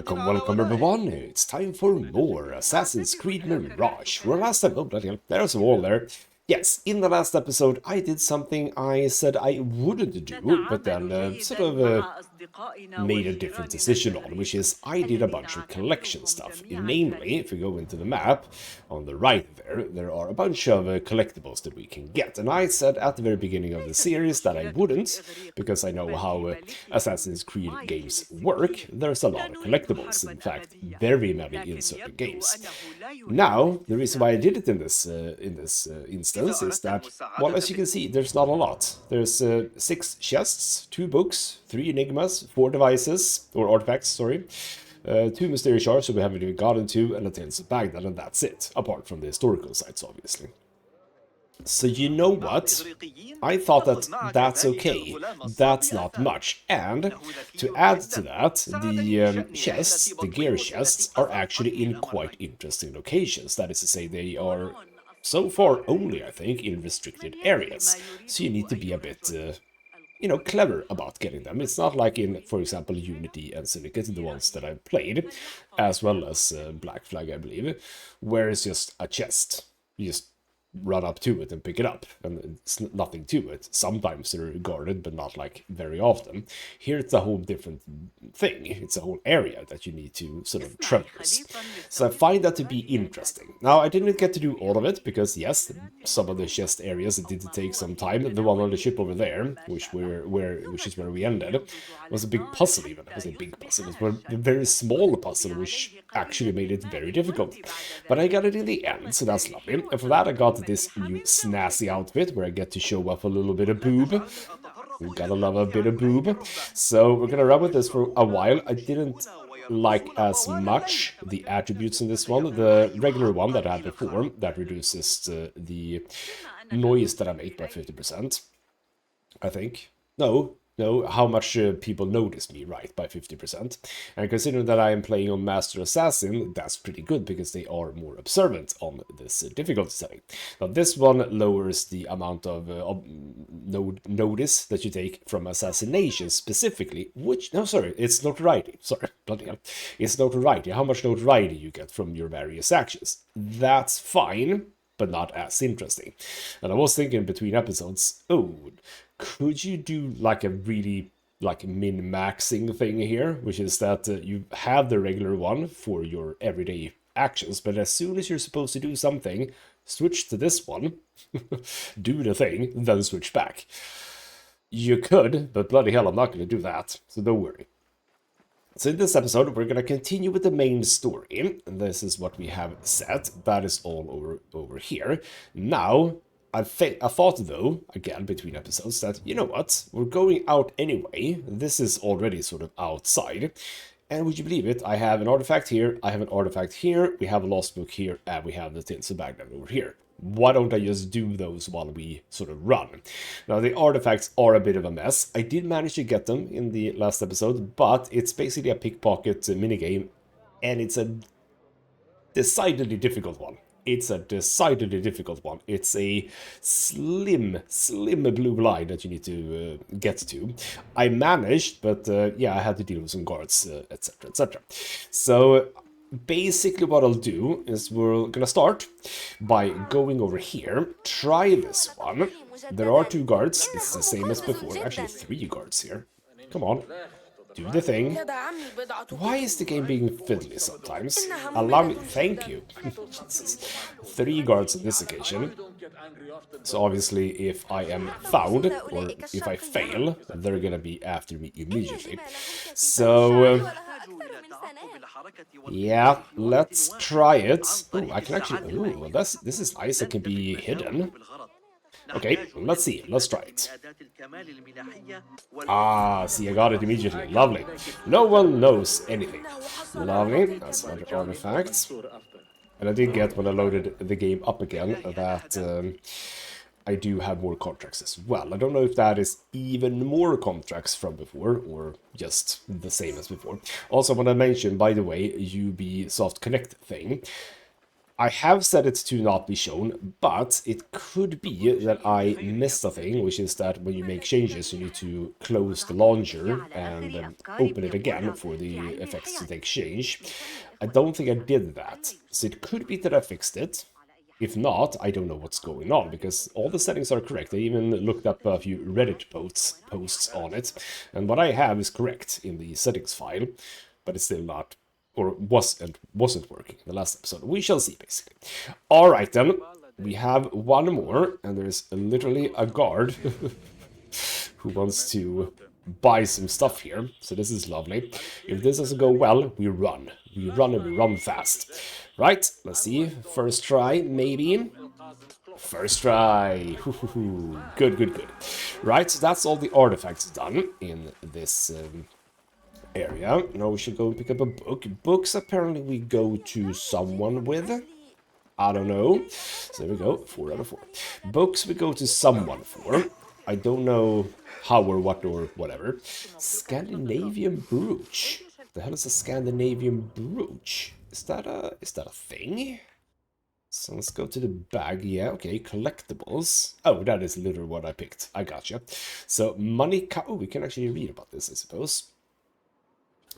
Welcome everyone. It's time for more Assassin's Creed Mirage. Well, last time, oh bloody hell, there's a wall there. Yes, in the last episode I did something I said I wouldn't do, but then made a different decision on, which is I did a bunch of collection stuff. Namely, if we go into the map, on the right there are a bunch of collectibles that we can get. And I said at the very beginning of the series that I wouldn't, because I know how Assassin's Creed games work. There's a lot of collectibles, in fact, very many in certain games. Now, the reason why I did it in this instance is that, well, as you can see, there's not a lot. There's 6 chests, 2 books, 3 enigmas, 4 devices, or artifacts, sorry, 2 mysterious shards, so we haven't even gotten to, and a tins of Baghdad, and that's it, apart from the historical sites, obviously. So you know what? I thought that that's okay. That's not much. And to add to that, the chests, the gear chests, are actually in quite interesting locations. That is to say, they are so far only, I think, in restricted areas. So you need to be a bit, you know, clever about getting them. It's not like in, for example, Unity and Syndicate, the ones that I've played, as well as Black Flag, I believe, where it's just a chest. You just run up to it and pick it up, and it's nothing to it. Sometimes they're guarded, but not like very often. Here it's a whole different thing. It's a whole area that you need to sort of traverse. So I find that to be interesting. Now, I didn't get to do all of it, because yes, some of the chest areas it did take some time. The one on the ship over there, which is where we ended, was a big puzzle even. It was a big puzzle. It was a very small puzzle, which actually made it very difficult. But I got it in the end, so that's lovely. And for that I got this new snazzy outfit where I get to show off a little bit of boob. We gotta love a bit of boob. So we're gonna run with this for a while. I didn't like as much the attributes in this one. The regular one that I had before, that reduces the noise that I make by 50%. I think. No, how much people notice me, right, by 50%. And considering that I am playing on Master Assassin, that's pretty good, because they are more observant on this difficulty setting. Now, this one lowers the amount of notice that you take from assassination specifically, which, no, sorry, it's notoriety. Sorry, bloody hell. It's notoriety, how much notoriety you get from your various actions. That's fine, but not as interesting. And I was thinking between episodes, oh, could you do like a really like min-maxing thing here, which is that you have the regular one for your everyday actions, but as soon as you're supposed to do something, switch to this one, do the thing, then switch back. You could, but bloody hell, I'm not going to do that, so don't worry. So in this episode, we're going to continue with the main story, and this is what we have set. That is all over here. Now, I thought, though, again, between episodes, that, you know what, we're going out anyway. This is already sort of outside. And would you believe it, I have an artifact here, I have an artifact here, we have a lost book here, and we have the Tins of Baghdad over here. Why don't I just do those while we sort of run? Now, the artifacts are a bit of a mess. I did manage to get them in the last episode, but it's basically a pickpocket minigame, and it's a decidedly difficult one. It's a decidedly difficult one. It's a slim blue line that you need to get to. I managed, but yeah, I had to deal with some guards, etc., etc. So basically what I'll do is we're gonna start by going over here, try this one. There are 2 guards, it's the same as before, actually 3 guards here. Come on, do the thing. Why is the game being fiddly sometimes? Allow me, thank you. 3 guards on this occasion. So obviously if I am found, or if I fail, they're gonna be after me immediately. So yeah, let's try it. Oh, I can actually, oh, well, this is nice, it can be hidden. Okay, let's see, let's try it. Ah, see, I got it immediately, lovely. No one knows anything. Lovely, that's another artifact. And I did get, when I loaded the game up again, that I do have more contracts as well. I don't know if that is even more contracts from before, or just the same as before. Also, when I mentioned, by the way, Ubisoft Connect thing, I have set it to not be shown, but it could be that I missed a thing, which is that when you make changes, you need to close the launcher and open it again for the effects to take change. I don't think I did that, so it could be that I fixed it. If not, I don't know what's going on, because all the settings are correct. I even looked up a few Reddit posts on it, and what I have is correct in the settings file, but it's still not, or wasn't working in the last episode. We shall see, basically. Alright then, we have one more, and there's literally a guard who wants to buy some stuff here, so this is lovely. If this doesn't go well, we run. We run and we run fast. Right, let's see. First try, maybe. First try. Good, good, good. Right, so that's all the artifacts done in this area. Now we should go and pick up a book. Books, apparently, we go to someone with. I don't know. So there we go, 4 out of 4. Books we go to someone for. I don't know how or what or whatever. Scandinavian brooch. The hell is a Scandinavian brooch? Is that a thing? So let's go to the bag. Yeah, okay, collectibles. Oh, that is literally what I picked. I gotcha. So money. Oh, we can actually read about this, I suppose.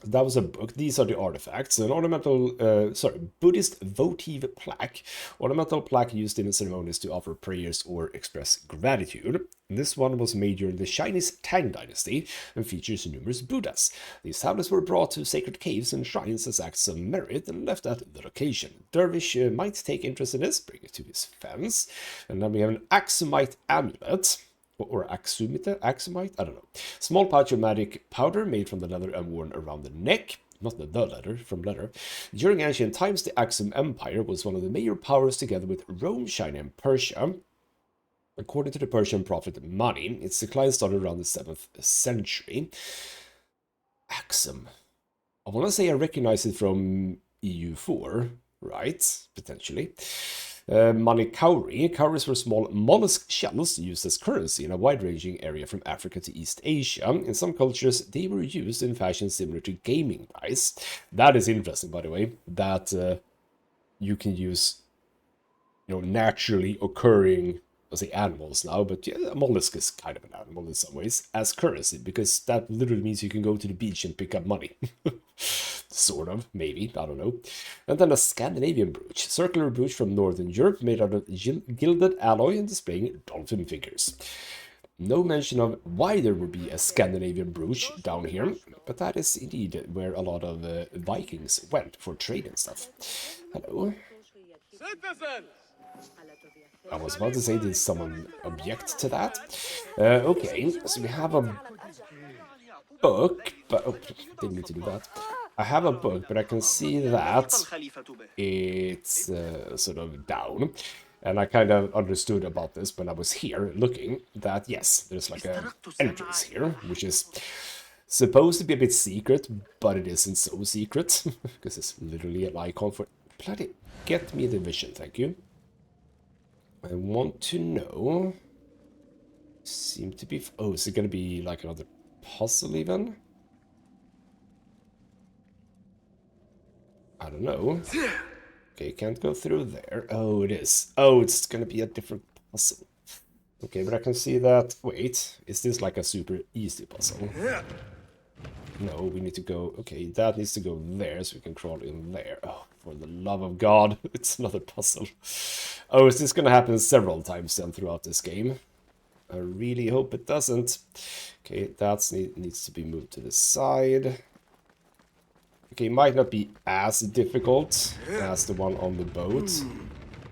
That was a book. These are the artifacts. An ornamental, Buddhist votive plaque. Ornamental plaque used in ceremonies to offer prayers or express gratitude. This one was made during the Chinese Tang Dynasty and features numerous Buddhas. These tablets were brought to sacred caves and shrines as acts of merit and left at the location. Dervish might take interest in this, bring it to his fence. And then we have an Axumite amulet. Or axumite? I don't know. Small pouch of magic powder made from the leather and worn around the neck. Not the leather, from leather. During ancient times, the Axum Empire was one of the major powers together with Rome, China, and Persia. According to the Persian prophet Mani, its decline started around the 7th century. Axum. I want to say I recognize it from EU4, right? Potentially. Money cowrie. Cowries were small mollusk shells used as currency in a wide-ranging area from Africa to East Asia. In some cultures, they were used in fashion similar to gaming dice. That is interesting, by the way, that you can use, naturally occurring, let's say, animals now, but yeah, a mollusk is kind of an animal in some ways, as currency, because that literally means you can go to the beach and pick up money. Sort of, maybe, I don't know. And then a Scandinavian brooch. Circular brooch from Northern Europe made out of gilded alloy and displaying dolphin figures. No mention of why there would be a Scandinavian brooch down here, but that is indeed where a lot of Vikings went for trade and stuff. Hello. I was about to say, did someone object to that? Okay, so we have a book, but... Oh, didn't need to do that. I have a book, but I can see that it's sort of down. And I kind of understood about this when I was here looking, that yes, there's like an entrance here, which is supposed to be a bit secret, but it isn't so secret, because it's literally an icon for... Bloody, get me the vision, thank you. I want to know... Seem to be... Oh, is it going to be like another puzzle even? I don't know. Okay, can't go through there. Oh, it is. Oh, it's gonna be a different puzzle. Okay, but I can see that... Wait, is this like a super easy puzzle? No, we need to go... Okay, that needs to go there, so we can crawl in there. Oh, for the love of God, it's another puzzle. Oh, is this gonna happen several times then throughout this game? I really hope it doesn't. Okay, that needs to be moved to the side. Okay, it might not be as difficult as the one on the boat.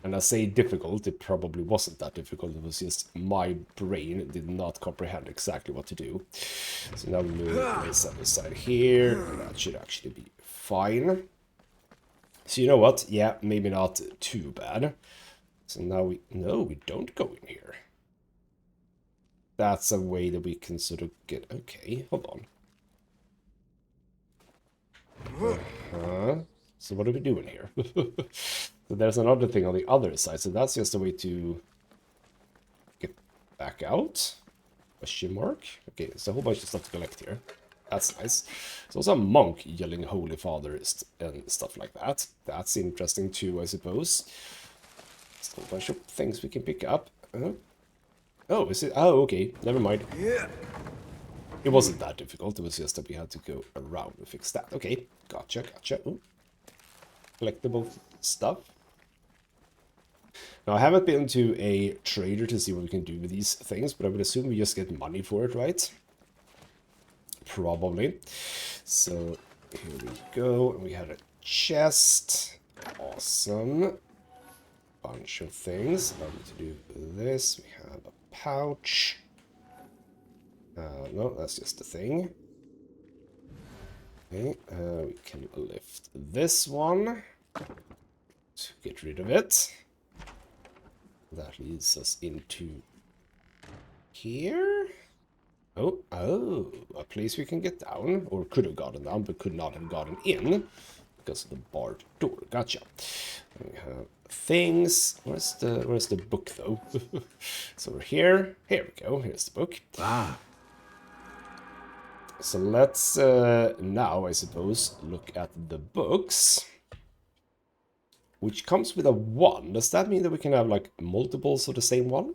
And I say difficult, it probably wasn't that difficult. It was just my brain did not comprehend exactly what to do. So now we move this other side here. And that should actually be fine. So you know what? Yeah, maybe not too bad. So now we... No, we don't go in here. That's a way that we can sort of get... Okay, hold on. So what are we doing here? So there's another thing on the other side, so that's just a way to get back out? Question mark? Okay, there's a whole bunch of stuff to collect here. That's nice. There's also a monk yelling Holy Father and stuff like that. That's interesting too, I suppose. Still a bunch of things we can pick up. Oh, is it? Oh, okay. Never mind. It wasn't that difficult. It was just that we had to go around and fix that. Okay, gotcha, gotcha. Ooh. Collectible stuff. Now, I haven't been to a trader to see what we can do with these things, but I would assume we just get money for it, right? Probably. So, here we go. And we had a chest. Awesome. Bunch of things. Allow me to do this. We have a pouch. No, that's just a thing. Okay, we can lift this one to get rid of it. That leads us into here. Oh, a place we can get down, or could have gotten down, but could not have gotten in because of the barred door. Gotcha. And we have things. Where's the book though? So we're here. Here we go. Here's the book. Ah. So let's now, I suppose, look at the books. Which comes with a 1. Does that mean that we can have, like, multiples of the same one?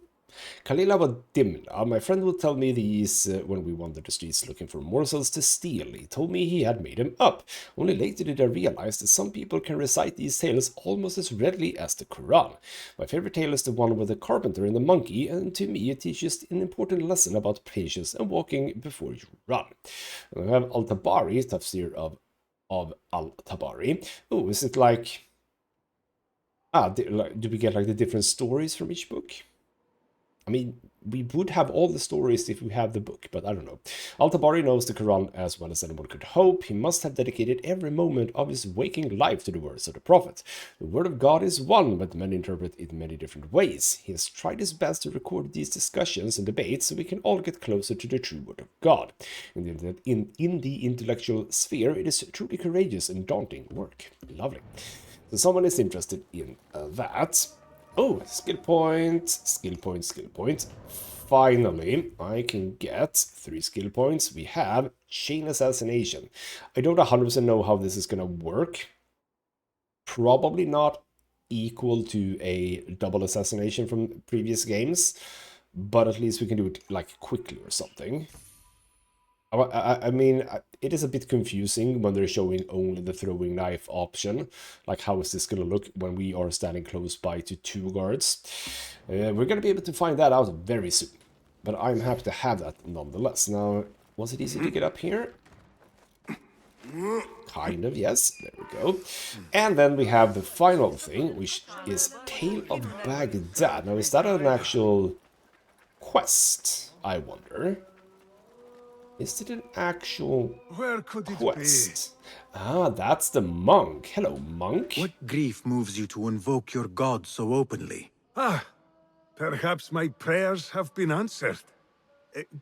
Kalila wa Dimna, my friend would tell me these when we wandered the streets looking for morsels to steal. He told me he had made them up. Only later did I realize that some people can recite these tales almost as readily as the Quran. My favorite tale is the one with the carpenter and the monkey, and to me it teaches an important lesson about patience and walking before you run. And we have Al-Tabari, tafsir of Al-Tabari. Oh, is it like... do we get like the different stories from each book? I mean, we would have all the stories if we have the book, but I don't know. Al-Tabari knows the Quran as well as anyone could hope. He must have dedicated every moment of his waking life to the words of the Prophet. The word of God is one, but men interpret it in many different ways. He has tried his best to record these discussions and debates so we can all get closer to the true word of God. In the intellectual sphere, it is truly courageous and daunting work. Lovely. So someone is interested in that. Oh, skill point, skill point, skill point. Finally, I can get 3 skill points. We have chain assassination. I don't 100% know how this is going to work. Probably not equal to a double assassination from previous games, but at least we can do it like quickly or something. I mean, it is a bit confusing when they're showing only the throwing knife option. Like, how is this going to look when we are standing close by to 2 guards? We're going to be able to find that out very soon. But I'm happy to have that nonetheless. Now, was it easy to get up here? Kind of, yes. There we go. And then we have the final thing, which is Tale of Baghdad. Now, is that an actual quest, I wonder? Is it an actual quest? Ah, that's the monk. Hello, monk. What grief moves you to invoke your god so openly? Ah, perhaps my prayers have been answered.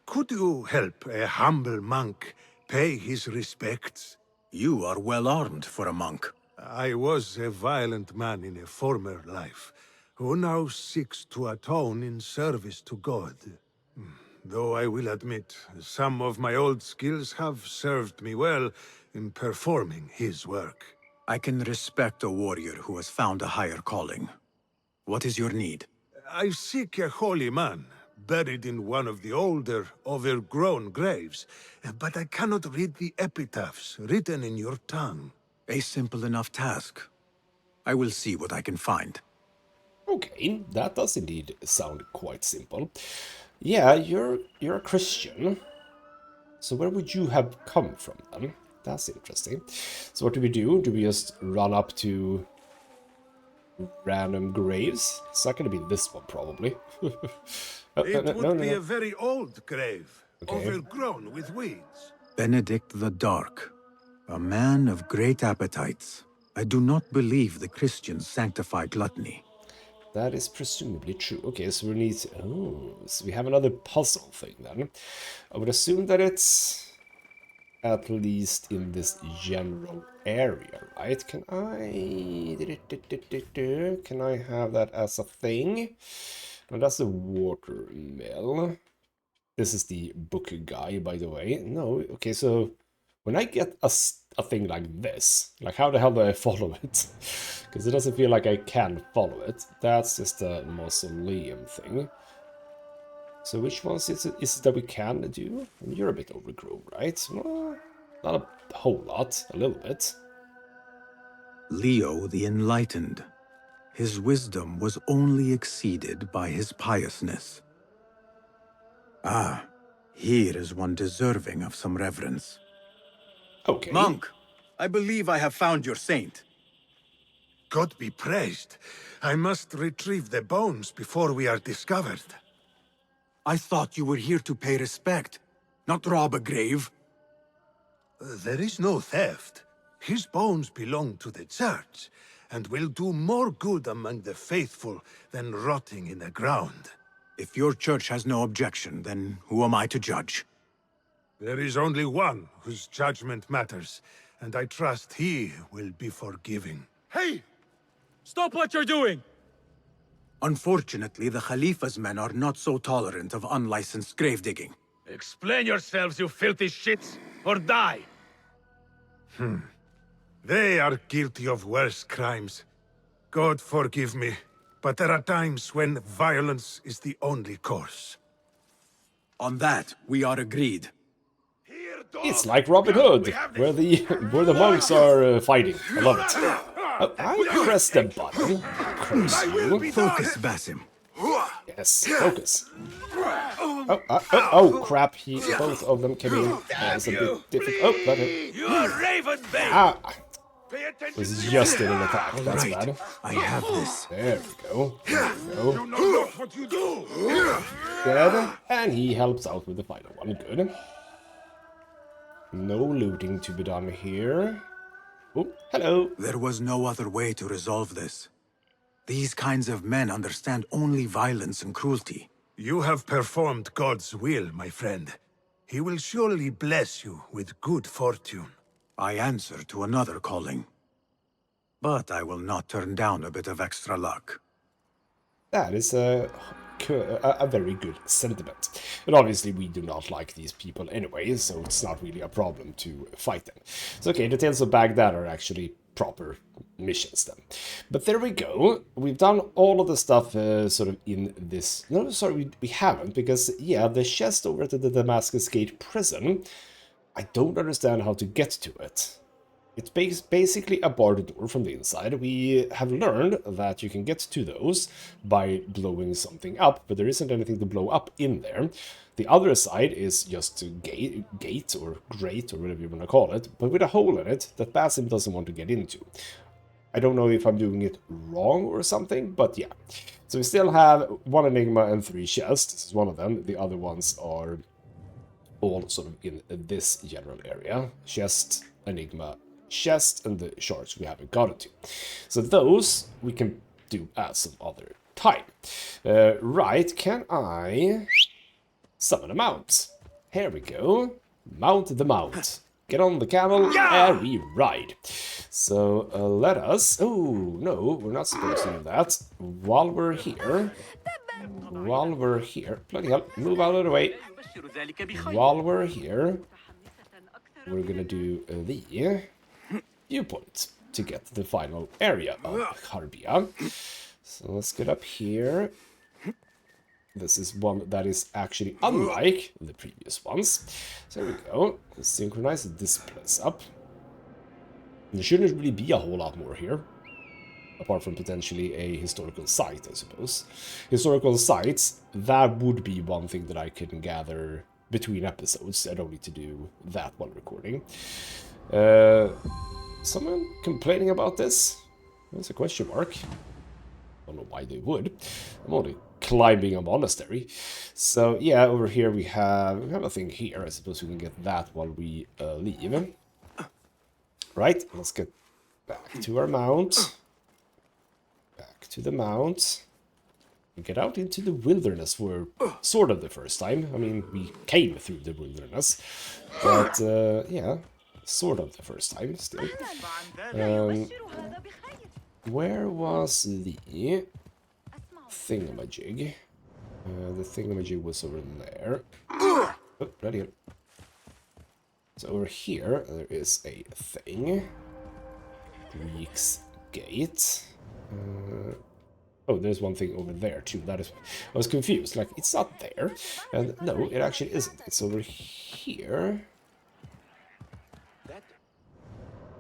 Could you help a humble monk pay his respects? You are well armed for a monk. I was a violent man in a former life, who now seeks to atone in service to God. Though I will admit, some of my old skills have served me well in performing his work. I can respect a warrior who has found a higher calling. What is your need? I seek a holy man, buried in one of the older, overgrown graves, but I cannot read the epitaphs written in your tongue. A simple enough task. I will see what I can find. Okay, that does indeed sound quite simple. Yeah, you're a Christian. So where would you have come from then? That's interesting. So what do we do? Do we just run up to random graves? It's not going to be this one, probably. It would be a very old grave, overgrown with weeds. Benedict the Dark, a man of great appetites. I do not believe the Christians sanctify gluttony. That is presumably true. Okay, so we need... Oh, so we have another puzzle thing then. I would assume that it's at least in this general area, right? Can I... Can I have that as a thing? No, that's the water mill. This is the book guy, by the way. No, okay, so when I get a thing like this, like how the hell do I follow it? Because it doesn't feel like I can follow it. That's just a mausoleum thing. So which ones is it that we can do? You're a bit overgrown, right? Well, not a whole lot, a little bit. Leo the Enlightened. His wisdom was only exceeded by his piousness. Ah, here is one deserving of some reverence. Okay. Monk, I believe I have found your saint. God be praised. I must retrieve the bones before we are discovered. I thought you were here to pay respect, not rob a grave. There is no theft. His bones belong to the church, and will do more good among the faithful than rotting in the ground. If your church has no objection, then who am I to judge? There is only one whose judgment matters, and I trust he will be forgiving. Hey! Stop what you're doing! Unfortunately, the Khalifa's men are not so tolerant of unlicensed grave digging. Explain yourselves, you filthy shits, or die! They are guilty of worse crimes. God forgive me, but there are times when violence is the only course. On that, we are agreed. It's like Robin Hood, where the monks are fighting. I love it. Oh, I pressed the button. Curse you. Focus, Basim. Yes, focus. Oh, crap. Both of them came in. It's a bit difficult. Oh, that hit. You're raven bait! Ah, was just in an attack. That's Right. bad. I have this. There we go. There we go. You know what you do! Good. And he helps out with the final one. Good. No looting to be done here. Oh, hello. There was no other way to resolve this. These kinds of men understand only violence and cruelty. You have performed God's will, my friend. He will surely bless you with good fortune. I answer to another calling. But I will not turn down a bit of extra luck. That is a very good sentiment. And obviously we do not like these people anyway, so it's not really a problem to fight them. So okay, the Tales of Baghdad are actually proper missions then. But there we go. We've done all of the stuff sort of in this... No, sorry, we haven't, because, yeah, the chest over at the Damascus Gate prison, I don't understand how to get to it. It's basically a barred door from the inside. We have learned that you can get to those by blowing something up, but there isn't anything to blow up in there. The other side is just a gate or grate or whatever you want to call it, but with a hole in it that Basim doesn't want to get into. I don't know if I'm doing it wrong or something, but yeah. So we still have 1 Enigma and 3 chests. This is one of them. The other ones are all sort of in this general area. Chest, Enigma, chest, and the shards we haven't gotten to. So those we can do at some other time. Right, can I summon a mount? Here we go. Mount the mount. Get on the camel and we ride. So let us... Oh, no, we're not supposed to do that. While we're here... Bloody hell, move out of the way. While we're here, we're gonna do the viewpoint to get to the final area of Harbia. So let's get up here. This is one that is actually unlike the previous ones. So there we go. Let's synchronize this place up. There shouldn't really be a whole lot more here, apart from potentially a historical site, I suppose. Historical sites, that would be one thing that I can gather between episodes. I don't need to do that while recording. Someone complaining about this? That's a question mark. I don't know why they would. I'm only climbing a monastery. So yeah, over here we have a thing here. I suppose we can get that while we leave. Right, let's get back to our mount. Back to the mount. And get out into the wilderness for sort of the first time. I mean, we came through the wilderness. But yeah, sort of the first time still. Where was the thingamajig? The thingamajig was over there. Oh, right here. So over here, there is a thing. Greek's Gate. Oh, there's one thing over there too. That is, I was confused. Like, it's not there. And no, it actually isn't. It's over here.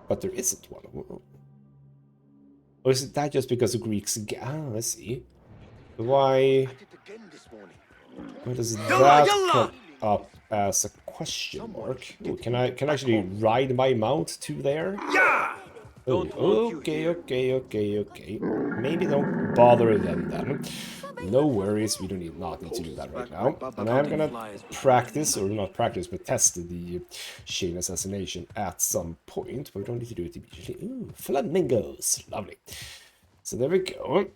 But there isn't one. Or is it that just because the Greeks... Ah, I see. Why does that come up as a question mark? Ooh, can I actually ride my mount to there? Oh, okay. Maybe don't bother them then. No worries, we don't not need to do that right now. And I'm gonna practice, or not practice, but test the chain assassination at some point. But we don't need to do it immediately. Ooh, flamingos, lovely. So there we go.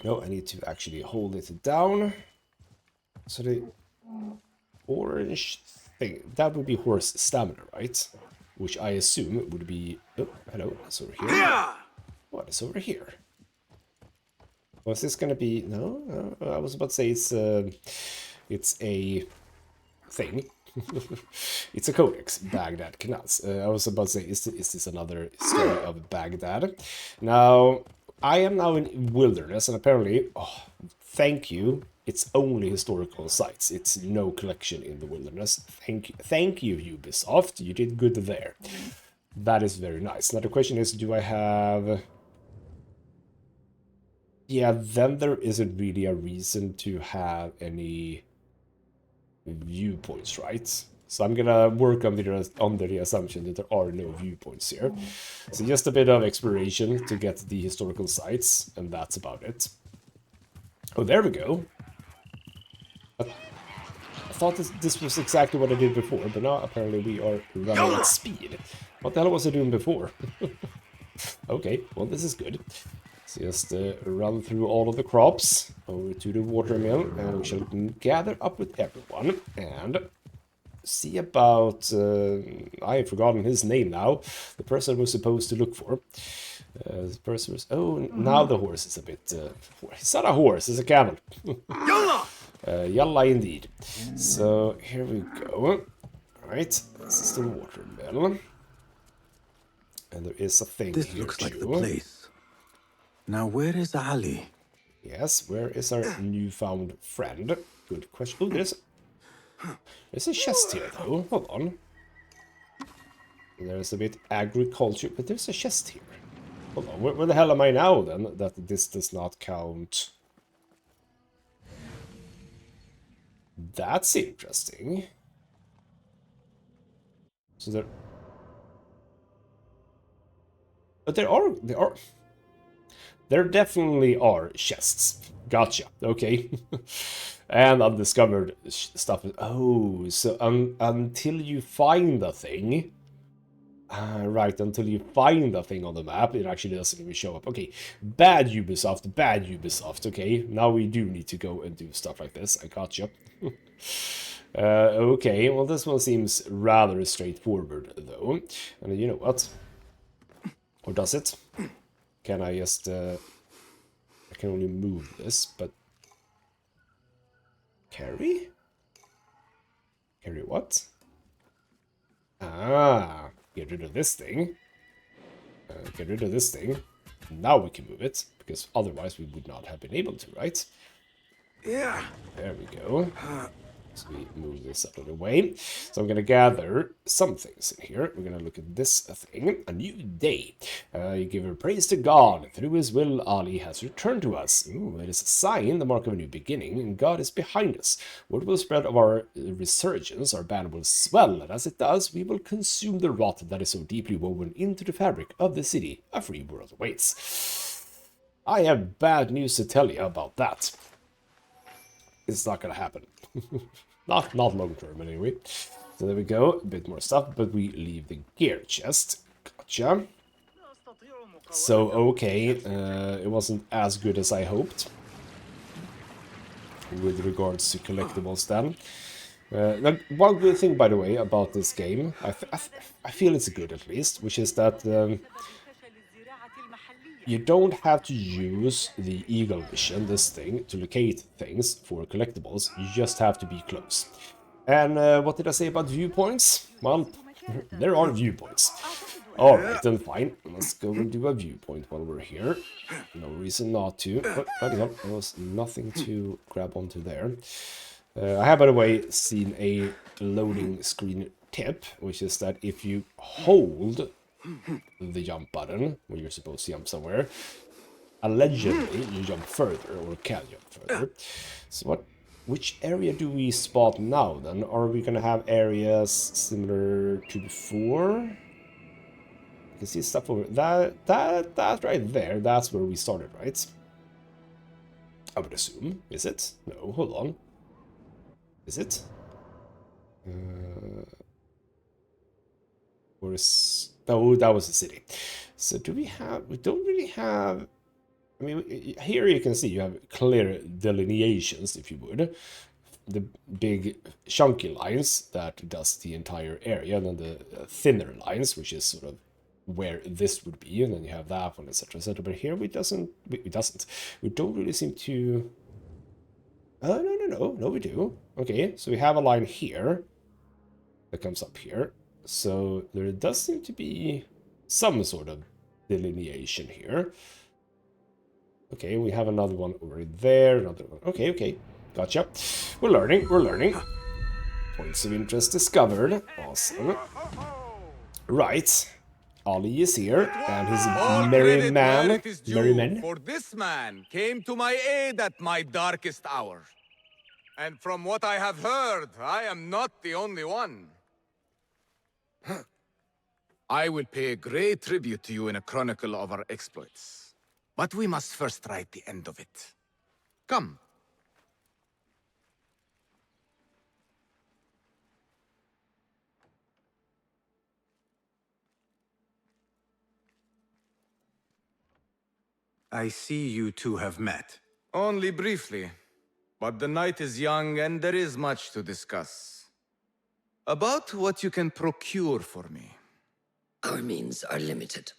No, I need to actually hold it down. So the orange thing, that would be horse stamina, right? Which I assume would be... Oh, hello, it's over here. What is over here? Was this gonna be... No, I was about to say it's a thing. It's a codex, Baghdad Canals. I was about to say, is this another story of Baghdad? Now, I am now in wilderness, and apparently, oh, thank you, it's only historical sites. It's no collection in the wilderness. Thank you, Ubisoft. You did good there. That is very nice. Now the question is, do I have... Yeah, then there isn't really a reason to have any viewpoints, right? So I'm gonna work under the assumption that there are no viewpoints here. So just a bit of exploration to get the historical sites, and that's about it. Oh, there we go. I thought this was exactly what I did before, but now apparently we are running at speed. What the hell was I doing before? Okay, well this is good. So just run through all of the crops over to the watermill, and we shall gather up with everyone and see about... I have forgotten his name now. The person we're supposed to look for. The person was... Oh, now the horse is a bit... it's not a horse, it's a camel. Yalla indeed. So here we go. Alright, this is the watermill. And there is a thing This here looks too. like the place. Now where is Ali? Yes, where is our newfound friend? Good question. Oh, there's a chest here though. Hold on. There's a bit agriculture, but there's a chest here. Hold on, where the hell am I now then, that this does not count? That's interesting. So but there definitely are chests. Gotcha. Okay. And undiscovered stuff. Oh, so until you find the thing. Right, until you find the thing on the map, it actually doesn't even show up. Okay, bad Ubisoft. Okay, now we do need to go and do stuff like this. I gotcha. Okay, well this one seems rather straightforward though. And you know what? Or does it? Can I just... I can only move this, but... Carry? Carry what? Ah, get rid of this thing. Get rid of this thing. Now we can move it, because otherwise we would not have been able to, right? Yeah. There we go. So we move this out of the way. So I'm going to gather some things in here. We're going to look at this thing. A new day. You give her praise to God. Through his will, Ali has returned to us. Ooh, it is a sign, the mark of a new beginning, and God is behind us. Word will spread of our resurgence. Our band will swell, and as it does, we will consume the rot that is so deeply woven into the fabric of the city. A free world awaits. I have bad news to tell you about that. It's not going to happen. Not long term, anyway. So there we go. A bit more stuff, but we leave the gear chest. Gotcha. So, okay. It wasn't as good as I hoped. With regards to collectibles then. Now, one good thing, by the way, about this game, I feel it's good at least, which is that you don't have to use the eagle vision, this thing, to locate things for collectibles. You just have to be close. And what did I say about viewpoints? Well, there are viewpoints. Alright, then fine. Let's go and do a viewpoint while we're here. No reason not to. Oh, bloody hell, there was nothing to grab onto there. I have, by the way, seen a loading screen tip, which is that if you hold the jump button when you're supposed to jump somewhere, allegedly you jump further, or can jump further. So which area do we spot now then? Are we gonna have areas similar to before? I can see stuff over that right there. That's where we started, right? I would assume. Is it? No, hold on. Is it? Or is... Oh, that was the city. So do we have... We don't really have... I mean, here you can see you have clear delineations, if you would. The big chunky lines that does the entire area, and then the thinner lines, which is sort of where this would be, and then you have that one, etc., etc. But here we don't really seem to... Oh, no, we do. Okay, so we have a line here that comes up here. So there does seem to be some sort of delineation here. Okay, we have another one over there, another one. Okay, gotcha. We're learning. Points of interest discovered. Awesome. Right. Ali is here, and his merry man. For this man came to my aid at my darkest hour. And from what I have heard, I am not the only one. I will pay great tribute to you in a chronicle of our exploits. But we must first write the end of it. Come. I see you two have met. Only briefly. But the night is young and there is much to discuss. About what you can procure for me. Our means are limited.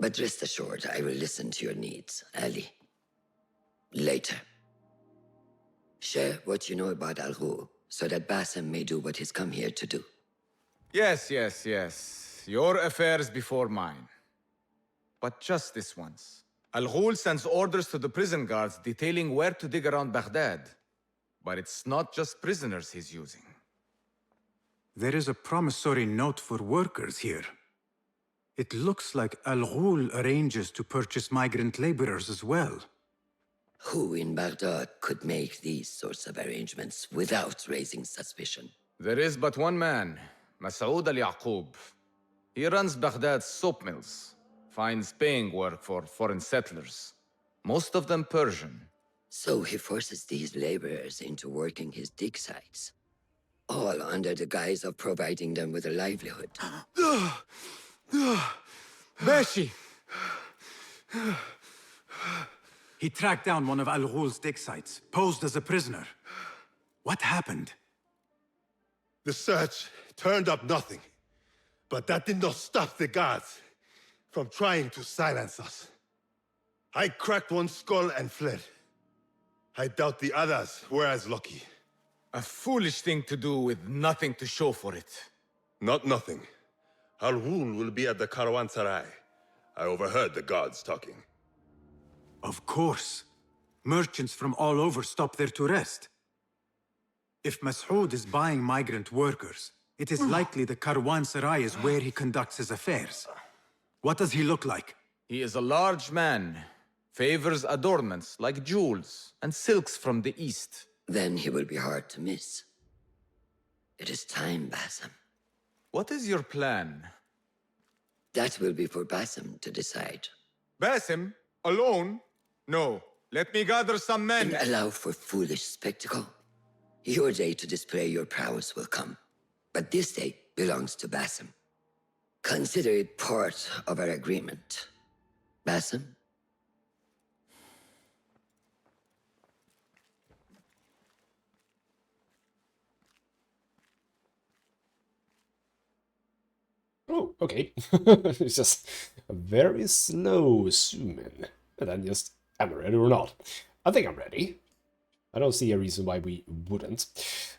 But rest assured, I will listen to your needs, Ali. Later. Share what you know about Al-Ghul, so that Basim may do what he's come here to do. Yes. Your affairs before mine. But just this once. Al-Ghul sends orders to the prison guards detailing where to dig around Baghdad. But it's not just prisoners he's using. There is a promissory note for workers here. It looks like Al-Ghul arranges to purchase migrant laborers as well. Who in Baghdad could make these sorts of arrangements without raising suspicion? There is but one man, Mas'ud al-Yaqub. He runs Baghdad's soap mills, finds paying work for foreign settlers, most of them Persian. So he forces these laborers into working his dig sites, all under the guise of providing them with a livelihood. Beshi! He tracked down one of Al-Ghul's dig sites, posed as a prisoner. What happened? The search turned up nothing. But that did not stop the guards from trying to silence us. I cracked one skull and fled. I doubt the others were as lucky. A foolish thing to do with nothing to show for it. Not nothing. Al-Ghul will be at the Caravanserai. I overheard the guards talking. Of course. Merchants from all over stop there to rest. If Mas'ud is buying migrant workers, it is likely the Caravanserai is where he conducts his affairs. What does he look like? He is a large man, favors adornments like jewels and silks from the east. Then he will be hard to miss. It is time, Basim. What is your plan? That will be for Basim to decide. Basim? Alone? No. Let me gather some men. And allow for foolish spectacle. Your day to display your prowess will come. But this day belongs to Basim. Consider it part of our agreement. Basim? Oh, okay. It's just a very slow zoom in. And then just, am I ready or not? I think I'm ready. I don't see a reason why we wouldn't.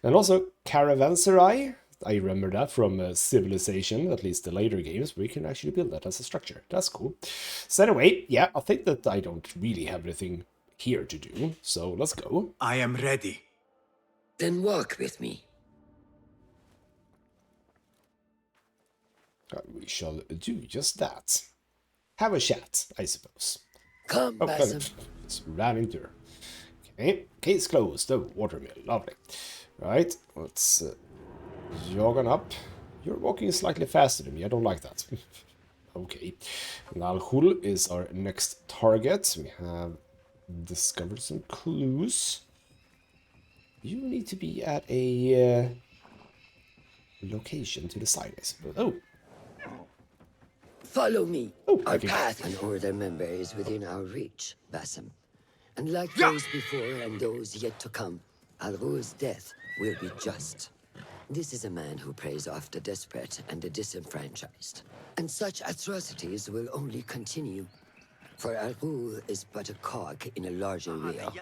And also, caravanserai. I remember that from Civilization, at least the later games, where you can actually build that as a structure. That's cool. So anyway, yeah, I think that I don't really have anything here to do. So let's go. I am ready. Then walk with me. We shall do just that. Have a chat, I suppose. Come, Oh, Basim. just ran into her. Okay, case closed. The watermill, lovely. Right, let's jog on up. You're walking slightly faster than me. I don't like that. Okay, Al-Ghul is our next target. We have discovered some clues. You need to be at a location to the side, I suppose. Oh. Follow me. Oh, Our okay. path. An order member is within our reach, Basim. And like those before and those yet to come, Al-Ghul's death will be just. This is a man who preys off the desperate and the disenfranchised. And such atrocities will only continue. For Al-Ghul is but a cog in a larger wheel,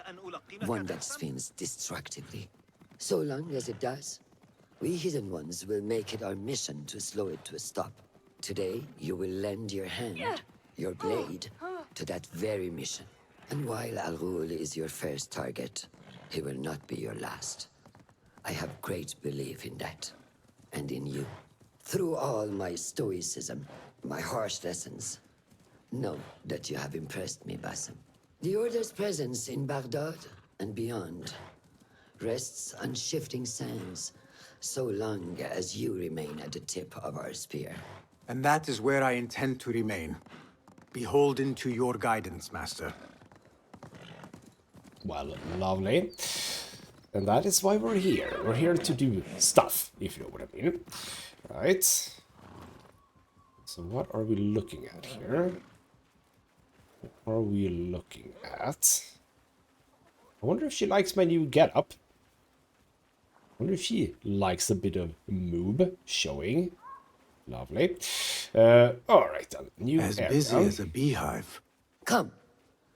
one that spins destructively. So long as it does, we Hidden Ones will make it our mission to slow it to a stop. Today, you will lend your hand, your blade, to that very mission. And while Al-Ghul is your first target, he will not be your last. I have great belief in that, and in you. Through all my stoicism, my harsh lessons, know that you have impressed me, Basim. The Order's presence in Baghdad and beyond rests on shifting sands, so long as you remain at the tip of our spear. And that is where I intend to remain. Beholden to your guidance, Master. Well, lovely. And that is why we're here. We're here to do stuff, if you know what I mean. Right. So what are we looking at here? What are we looking at? I wonder if she likes my new getup. I wonder if she likes a bit of moob showing. Lovely. Alright then. New As area. busy as a beehive. Come,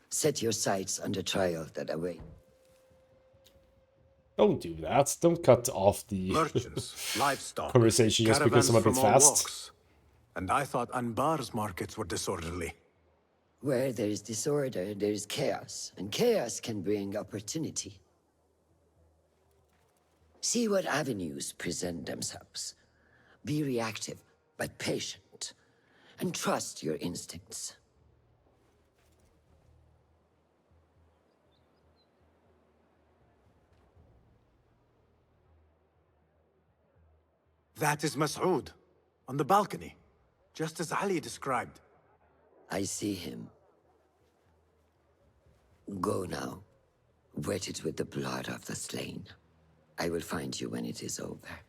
set your sights on the trial that awaits. Don't do that. Don't cut off the Merchants, livestock, conversation just because I'm a bit caravans from all fast. walks. And I thought Anbar's markets were disorderly. Where there is disorder, there is chaos, and chaos can bring opportunity. See what avenues present themselves. Be reactive, but patient, and trust your instincts. That is Mas'ud, on the balcony, just as Ali described. I see him. Go now. Wet it with the blood of the slain. I will find you when it is over.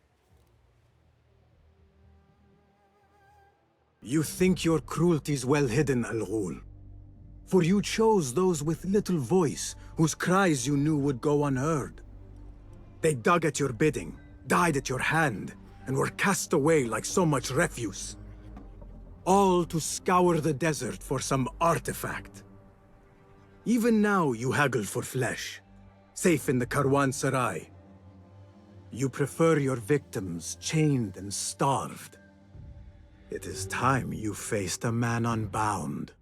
You think your cruelties well hidden, Al-Ghul. For you chose those with little voice, whose cries you knew would go unheard. They dug at your bidding, died at your hand, and were cast away like so much refuse. All to scour the desert for some artifact. Even now you haggle for flesh, safe in the Karwansarai. You prefer your victims chained and starved. It is time you faced a man unbound.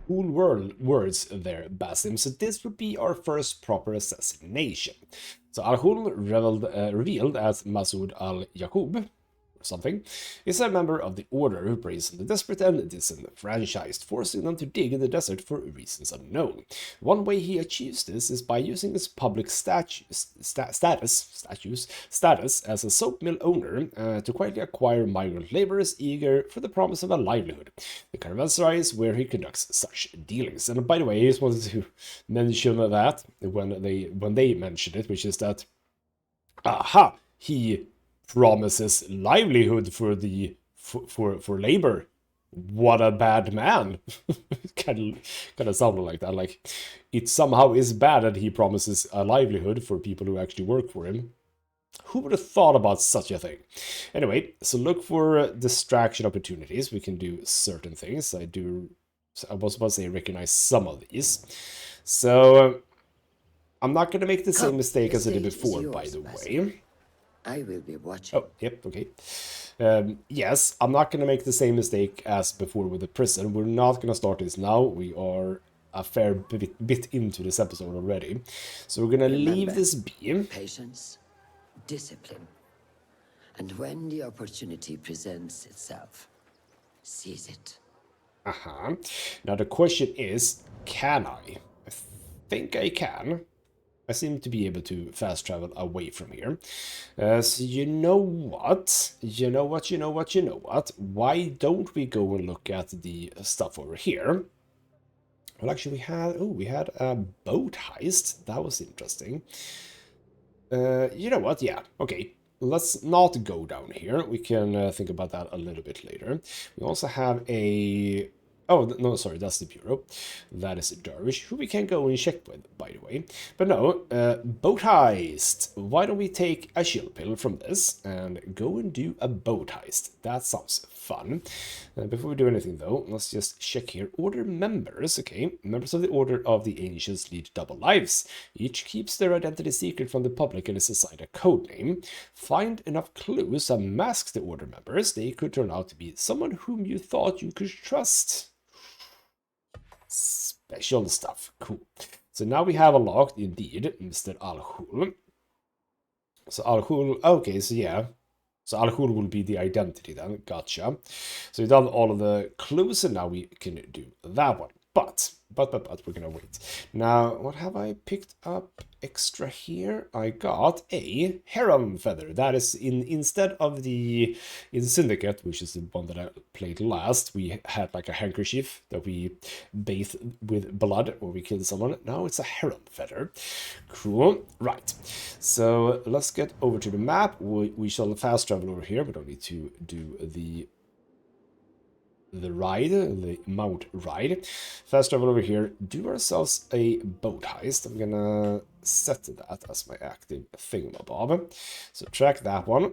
Cool words there, Basim. So this would be our first proper assassination. So Al-Ghul, revealed as Mas'ud al-Yaqub, or something, is a member of the Order who preys on the desperate and disenfranchised, forcing them to dig in the desert for reasons unknown. One way he achieves this is by using his public status as a soap mill owner to quietly acquire migrant laborers eager for the promise of a livelihood. The caravanserai is where he conducts such dealings. And by the way, I just wanted to mention that when they mentioned it, which is that he promises livelihood for labor. What a bad man. kind of sounded like that. Like, it somehow is bad that he promises a livelihood for people who actually work for him. Who would have thought about such a thing? Anyway, so look for distraction opportunities. We can do certain things. I was about to say recognize some of these. So I'm not going to make the same mistake as I did before, by the way. I will be watching. Oh, yep, okay. Yes, I'm not going to make the same mistake as before with the prison. We're not going to start this now. We are a fair bit into this episode already. So we're going to leave this be. Patience, discipline. And when the opportunity presents itself, seize it. Now the question is, can I? I think I can. I seem to be able to fast travel away from here. So you know what? You know what? Why don't we go and look at the stuff over here? Well, actually, we had a boat heist. That was interesting. You know what? Yeah, okay. Let's not go down here. We can think about that a little bit later. We also have a... Oh, no, sorry, that's the Bureau. That is a Dervish, who we can go and check with, by the way. But no, boat heist. Why don't we take a chill pill from this and go and do a boat heist? That sounds fun. Before we do anything, though, let's just check here. Order members, okay. Members of the Order of the Ancients lead double lives. Each keeps their identity secret from the public and is assigned a code name. Find enough clues and mask the Order members. They could turn out to be someone whom you thought you could trust. Special stuff. Cool. So now we have unlocked, indeed, Mr. Al-Ghul. So Al-Ghul, okay, so yeah. So Al-Ghul will be the identity then. Gotcha. So we've done all of the clues, and now we can do that one. But we're gonna wait. Now, what have I picked up extra here? I got a heron feather. That is instead of in Syndicate, which is the one that I played last, we had like a handkerchief that we bathed with blood or we killed someone. Now it's a heron feather. Cool. Right. So let's get over to the map. We shall fast travel over here. We don't need to do the ride, the mount ride. Fast travel over here, do ourselves a boat heist. I'm gonna set that as my active thingamabob. So track that one.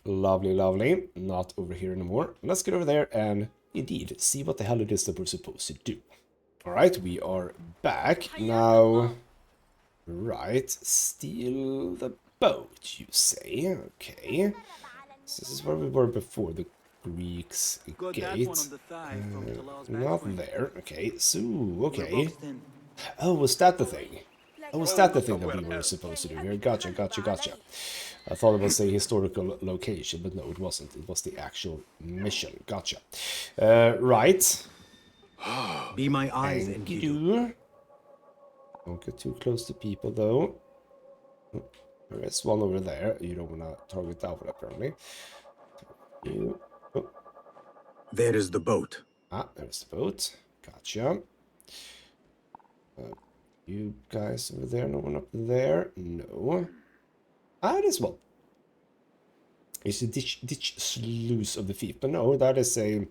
Lovely, lovely. Not over here anymore. Let's get over there and indeed see what the hell it is that we're supposed to do. Alright, we are back. Now, right, steal the boat, you say. Okay. So this is where we were before, the Greek's gate. Not there. Okay, so, okay. Oh, was that the thing? Oh, was that the thing that we were supposed to do here? Gotcha. I thought it was a historical location, but no, it wasn't. It was the actual mission. Gotcha. Right. Be my eyes and you. Don't get too close to people, though. There is one over there. You don't want to target that one, apparently. You. Oh. There is the boat. Ah, there's the boat. Gotcha. You guys over there? No one up there? No. Ah, this one. It's a ditch sluice of the thief, but no, that is a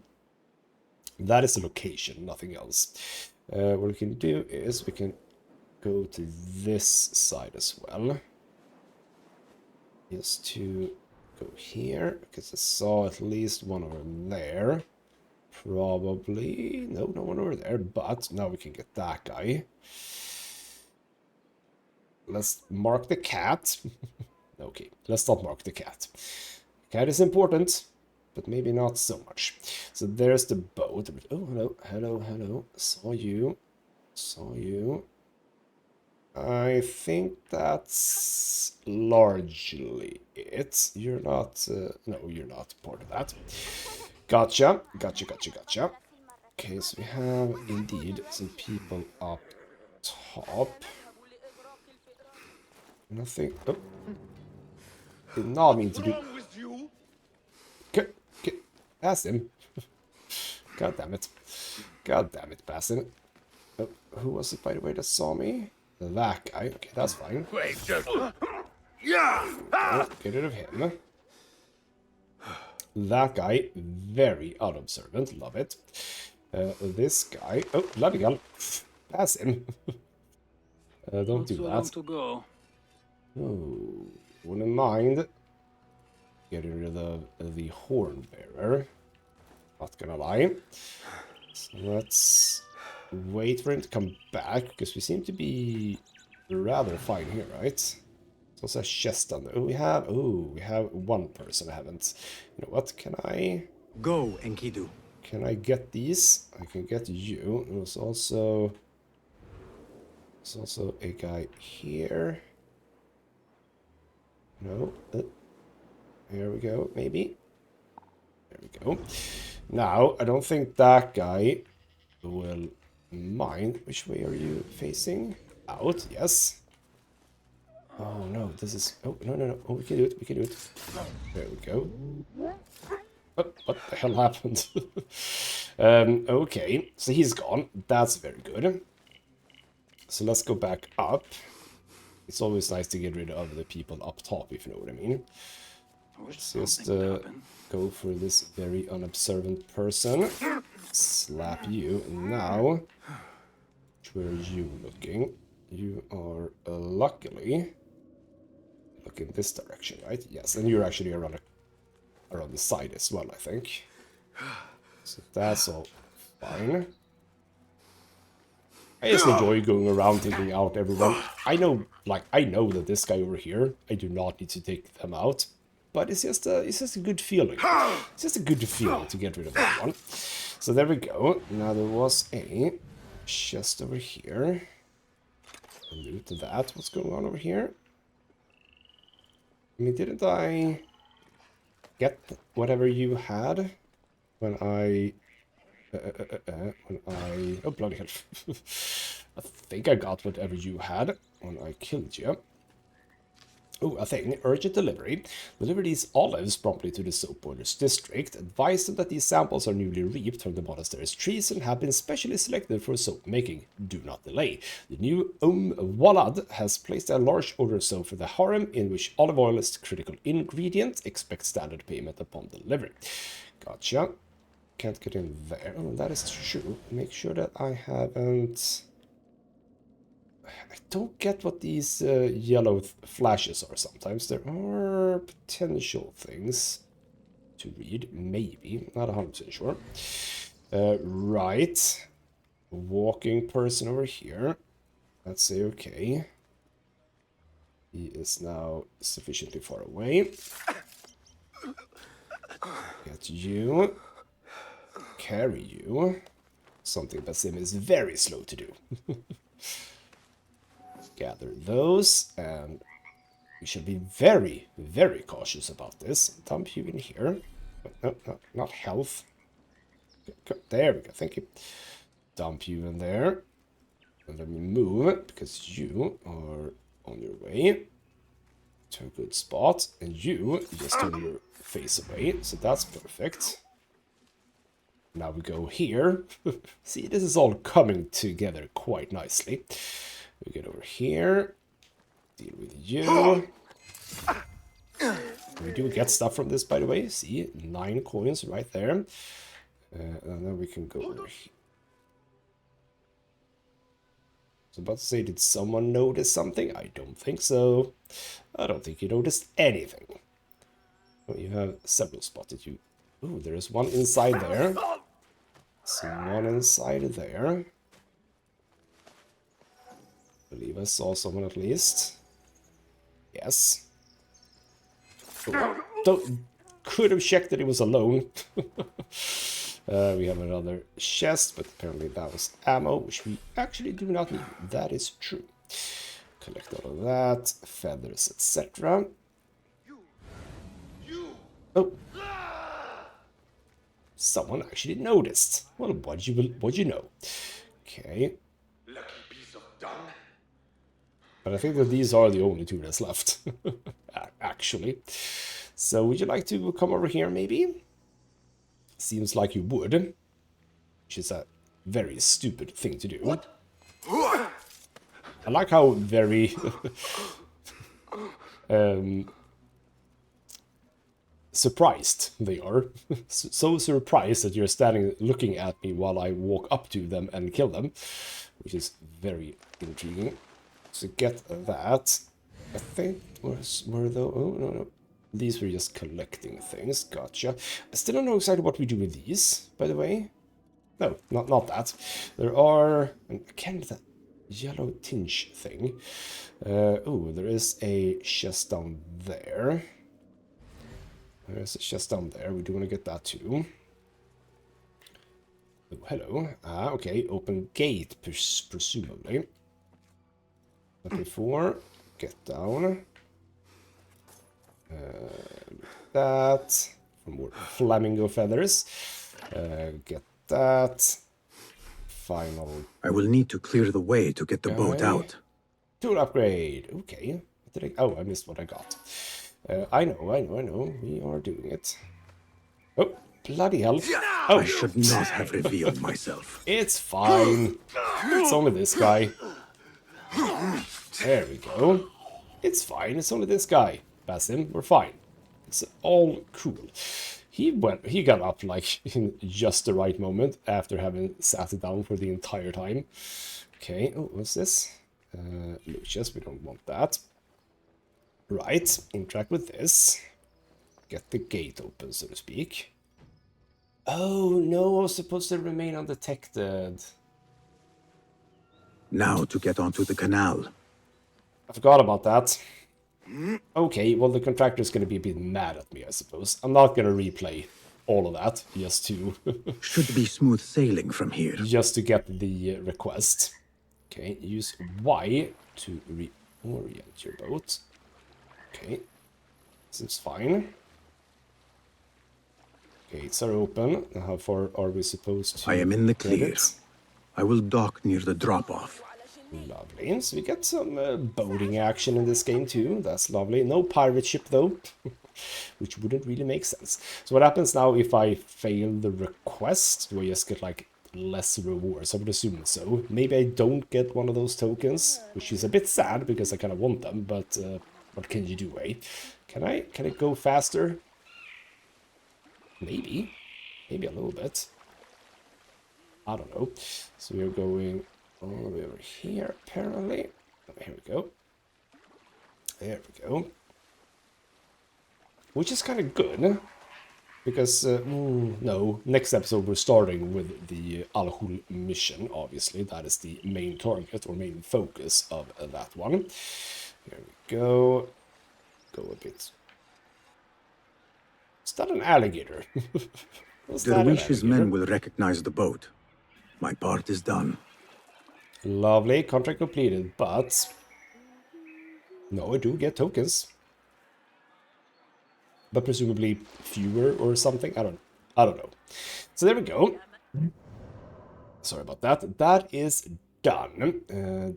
location, nothing else. What we can do is we can go to this side as well. Just to go here, because I saw at least one over there. Probably, no one over there, but now we can get that guy. Let's mark the cat. Okay, let's not mark the cat. Cat is important, but maybe not so much. So there's the boat. Oh, hello. Saw you. I think that's largely it. You're not... no, you're not part of that. Gotcha. Okay, so we have indeed some people up top. Nothing. Oh. Did not mean to do... Get past him. God damn it, Bassin. Oh, who was it, by the way, that saw me? That guy. Okay, that's fine. Wait, just... Oh, get rid of him. That guy, very unobservant. Love it. This guy... Oh, bloody hell. Pass him. Don't do that. To go. Oh, Wouldn't mind getting rid of the horn bearer. Not gonna lie. So let's wait for him to come back, because we seem to be rather fine here, right? There's also a chest on there. Oh, we have one person I haven't. You know what? Can I Go, Enkidu. get these? I can get you. There's also a guy here. No. Here we go, maybe. There we go. Now, I don't think that guy will mind. Which way are you facing? Out, yes. Oh no, this is... Oh, no. Oh, we can do it, we can do it. There we go. Oh, what the hell happened? Okay, so he's gone. That's very good. So let's go back up. It's always nice to get rid of the people up top, if you know what I mean. Let's just go for this very unobservant person. Slap you. And now, where are you looking? You are luckily looking this direction, right? Yes, and you're actually around the side as well, I think. So that's all fine. I just enjoy going around taking out everyone. I know that this guy over here, I do not need to take them out. But it's just a good feeling. It's just a good feeling to get rid of that one. So there we go. Now there was a chest over here. Loot that. What's going on over here? I mean, didn't I get whatever you had when I... Oh, bloody hell. I think I got whatever you had when I killed you. Oh, a thing. Urgent delivery. Deliver these olives promptly to the soap boilers district. Advise them that these samples are newly reaped from the monastery's trees and have been specially selected for soap making. Do not delay. The new Walad has placed a large order of soap for the harem, in which olive oil is the critical ingredient. Expect standard payment upon delivery. Gotcha. Can't get in there. Oh, that is true. Make sure that I haven't... I don't get what these yellow flashes are sometimes. There are potential things to read. Maybe. Not 100% sure. Right. Walking person over here. Let's say okay. He is now sufficiently far away. Get you. Carry you. Something that Sim is very slow to do. Gather those, and we should be very, very cautious about this. Dump you in here. No, not health. There we go, thank you. Dump you in there. And then we move, because you are on your way to a good spot. And you just turn your face away, so that's perfect. Now we go here. See, this is all coming together quite nicely. We get over here. Deal with you. We do get stuff from this, by the way. See, 9 coins right there. And then we can go over here. I was about to say, did someone notice something? I don't think so. I don't think you noticed anything. Oh, you have several spotted you. Ooh, there is one inside there. Someone inside there. I believe I saw someone at least. Yes. Oh, could have checked that it was alone. We have another chest, but apparently that was ammo, which we actually do not need. That is true. Collect all of that, feathers, etc. Oh. Someone actually noticed. Well, what'd you know? Okay. Lucky piece of dung. But I think that these are the only 2 that's left. Actually. So would you like to come over here, maybe? Seems like you would. Which is a very stupid thing to do. What? I like how very... surprised they are. So surprised that you're standing looking at me while I walk up to them and kill them. Which is very intriguing. So get that. I think were though. Oh no. These were just collecting things. Gotcha. I still don't know exactly what we do with these, by the way. No, not that. There are again that yellow tinge thing. Oh, there is a chest down there. There's a chest down there. We do want to get that too. Oh, hello. Ah, okay. Open gate, presumably. But before, get down. That. For more flamingo feathers. Get that. Final. I will need to clear the way to get the boat out. Tool upgrade. Okay. What did I... Oh, I missed what I got. I know. We are doing it. Oh, bloody hell. Oh, I should not have revealed myself. It's fine. It's only this guy. There we go. It's fine. It's only this guy. Basim, we're fine. It's all cool. He got up like in just the right moment after having sat it down for the entire time. Okay. Oh, what's this? Lucius, we don't want that. Right. Interact with this. Get the gate open, so to speak. Oh, no, I was supposed to remain undetected. Now to get onto the canal. I forgot about that. Okay, well, the contractor's going to be a bit mad at me, I suppose. I'm not going to replay all of that, just to... Should be smooth sailing from here. just to get the request. Okay, use Y to reorient your boat. Okay, seems fine. Gates are open. How far are we supposed to... I am in the get clear. it? I will dock near the drop-off. Lovely. So we get some boating action in this game too. That's lovely. No pirate ship though, which wouldn't really make sense. So what happens now if I fail the request? Do I just get like less rewards? I would assume so. Maybe I don't get one of those tokens, which is a bit sad because I kind of want them. But what can you do, eh? Can I go faster? Maybe a little bit. I don't know. So we're going all the way over here, apparently. Oh, here we go. There we go. Which is kind of good. Because, no, next episode we're starting with the Al-Ghul mission, obviously. That is the main target, or main focus of that one. There we go. Go a bit. Is that an alligator? Derwish's men will recognize the boat. My part is done. Lovely, contract completed, but no, I do get tokens, but presumably fewer or something. I don't know. So there we go. Sorry about that. That is done.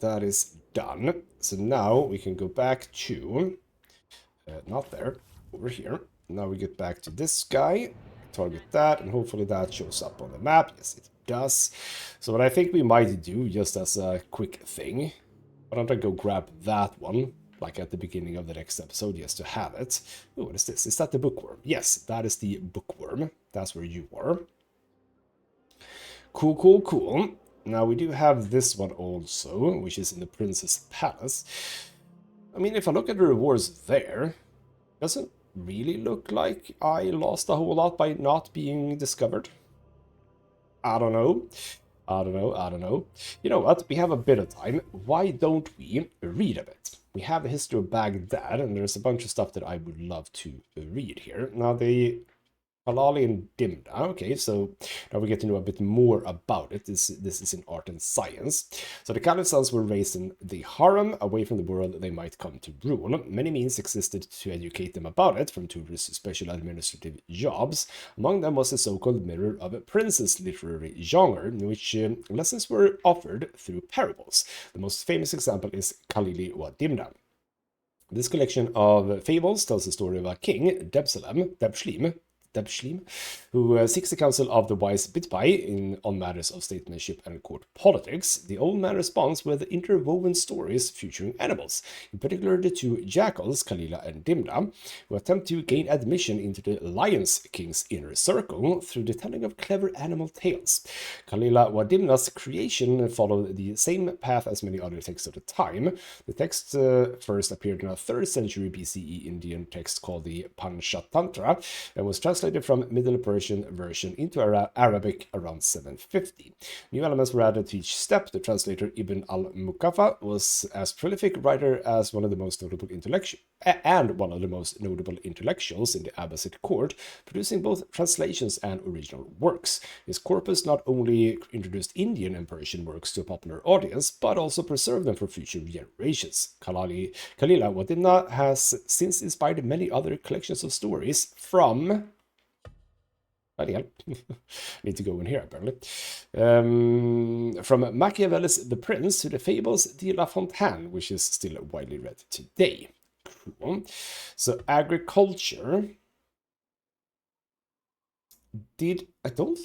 That is done. So now we can go back to not there, over here. Now we get back to this guy. Target that, and hopefully that shows up on the map. Yes, it does. So what I think we might do, just as a quick thing, why don't I go grab that one, like at the beginning of the next episode, just to have it. Oh, what is this? Is that the bookworm? Yes, that is the bookworm. That's where you are. Cool. Now we do have this one also, which is in the Princess Palace. I mean, if I look at the rewards there, doesn't really look like I lost a whole lot by not being discovered. I don't know. You know what? We have a bit of time. Why don't we read a bit? We have a history of Baghdad, and there's a bunch of stuff that I would love to read here. Now, the Halali and Dimda. Okay, so now we get to know a bit more about it. This is in art and science. So the Caliph's sons were raised in the harem, away from the world they might come to rule. Many means existed to educate them about it, from tutors to special administrative jobs. Among them was the so-called mirror of a princess literary genre, in which lessons were offered through parables. The most famous example is Khalili wa Dimda. This collection of fables tells the story of a king, Debshlim, Debshlim, who seeks the counsel of the wise Bitbai on matters of statesmanship and court politics. The old man responds with interwoven stories featuring animals, in particular the two jackals, Kalila and Dimna, who attempt to gain admission into the Lion's King's inner circle through the telling of clever animal tales. Kalila wa Dimna's creation followed the same path as many other texts of the time. The text first appeared in a 3rd century BCE Indian text called the Panchatantra and was translated from Middle Persian version into Arabic around 750. New elements were added to each step. The translator Ibn al-Muqaffa was as prolific writer as one of the most notable intellectuals in the Abbasid court, producing both translations and original works. His corpus not only introduced Indian and Persian works to a popular audience, but also preserved them for future generations. Kalila wa Dimna has since inspired many other collections of stories from... Need to go in here, apparently. From Machiavelli's The Prince to the Fables de La Fontaine, which is still widely read today. Cool. So, agriculture. I don't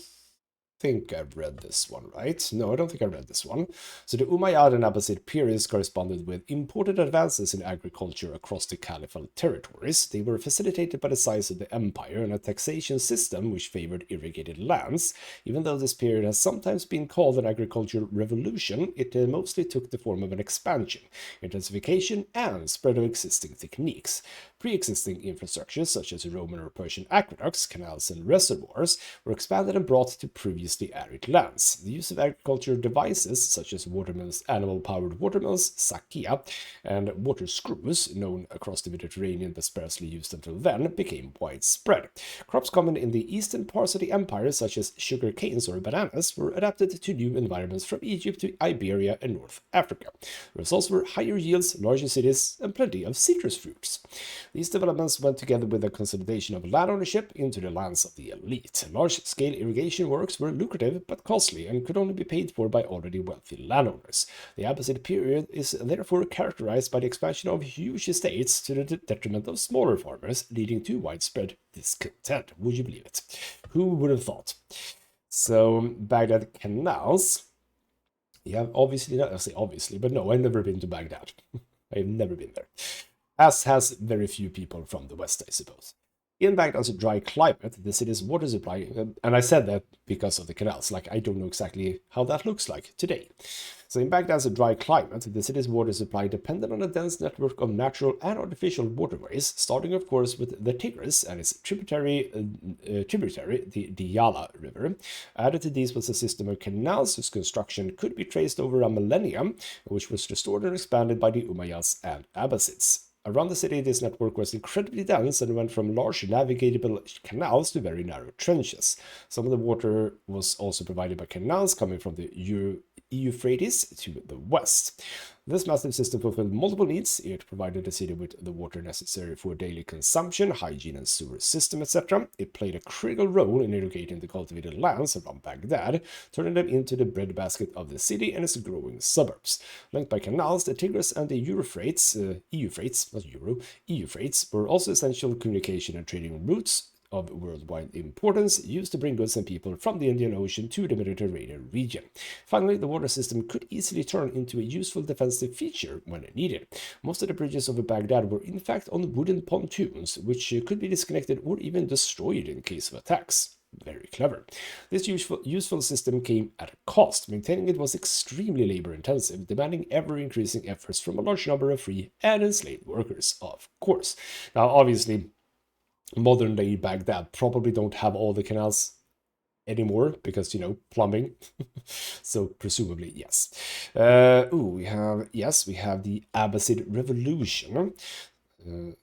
think I've read this one, right? No, I don't think I read this one. So the Umayyad and Abbasid periods corresponded with important advances in agriculture across the Caliphal territories. They were facilitated by the size of the empire and a taxation system which favored irrigated lands. Even though this period has sometimes been called an agricultural revolution, it mostly took the form of an expansion, intensification, and spread of existing techniques. Pre-existing infrastructures such as Roman or Persian aqueducts, canals, and reservoirs were expanded and brought to previously arid lands. The use of agricultural devices such as watermills, animal-powered watermills, sakia, and water screws, known across the Mediterranean but sparsely used until then, became widespread. Crops common in the eastern parts of the empire, such as sugar canes or bananas, were adapted to new environments from Egypt to Iberia and North Africa. The results were higher yields, larger cities, and plenty of citrus fruits. These developments went together with the consolidation of land ownership into the lands of the elite. Large-scale irrigation works were lucrative but costly and could only be paid for by already wealthy landowners. The Abbasid period is therefore characterized by the expansion of huge estates to the detriment of smaller farmers, leading to widespread discontent. Would you believe it? Who would have thought? So, Baghdad canals. Yeah, obviously, I say obviously, but no, I've never been to Baghdad. I've never been there. As has very few people from the West, I suppose. In Baghdad's dry climate, the city's water supply, and I said that because of the canals, like I don't know exactly how that looks like today. So in Baghdad's dry climate, the city's water supply depended on a dense network of natural and artificial waterways, starting of course with the Tigris and its tributary, the Diyala River. Added to these was a system of canals whose construction could be traced over a millennium, which was restored and expanded by the Umayyads and Abbasids. Around the city, this network was incredibly dense and went from large navigable canals to very narrow trenches. Some of the water was also provided by canals coming from the Euphrates to the west. This massive system fulfilled multiple needs. It provided the city with the water necessary for daily consumption, hygiene and sewer system, etc. It played a critical role in irrigating the cultivated lands around Baghdad, turning them into the breadbasket of the city and its growing suburbs. Linked by canals, the Tigris and the Euphrates were also essential communication and trading routes of worldwide importance, used to bring goods and people from the Indian Ocean to the Mediterranean region. Finally, the water system could easily turn into a useful defensive feature when needed. Most of the bridges over Baghdad were in fact on wooden pontoons, which could be disconnected or even destroyed in case of attacks. Very clever. This useful system came at a cost. Maintaining it was extremely labor-intensive, demanding ever-increasing efforts from a large number of free and enslaved workers, of course. Now, obviously, modern-day Baghdad probably don't have all the canals anymore because, you know, plumbing. So presumably, yes. We have the Abbasid Revolution.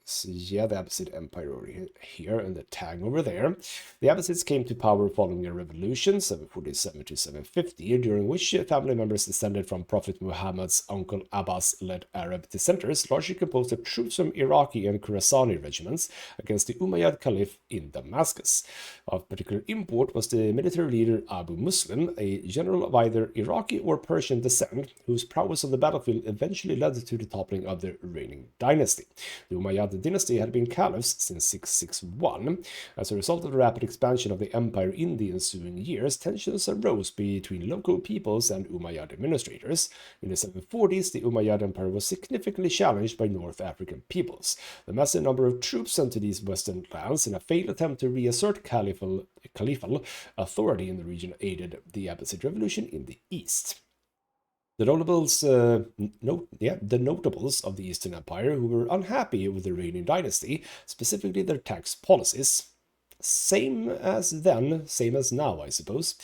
So yeah, the Abbasid Empire over here and the tag over there. The Abbasids came to power following a revolution, 747 to 750, during which family members descended from Prophet Muhammad's uncle Abbas-led Arab dissenters, largely composed of troops from Iraqi and Khurasani regiments, against the Umayyad Caliph in Damascus. Of particular import was the military leader Abu Muslim, a general of either Iraqi or Persian descent, whose prowess on the battlefield eventually led to the toppling of the reigning dynasty. The Umayyad dynasty had been caliphs since 661. As a result of the rapid expansion of the empire in the ensuing years, tensions arose between local peoples and Umayyad administrators. In the 740s, the Umayyad Empire was significantly challenged by North African peoples. The massive number of troops sent to these western lands in a failed attempt to reassert caliphal authority in the region aided the Abbasid revolution in the east. The notables of the Eastern Empire who were unhappy with the reigning dynasty, specifically their tax policies, same as then, same as now, I suppose.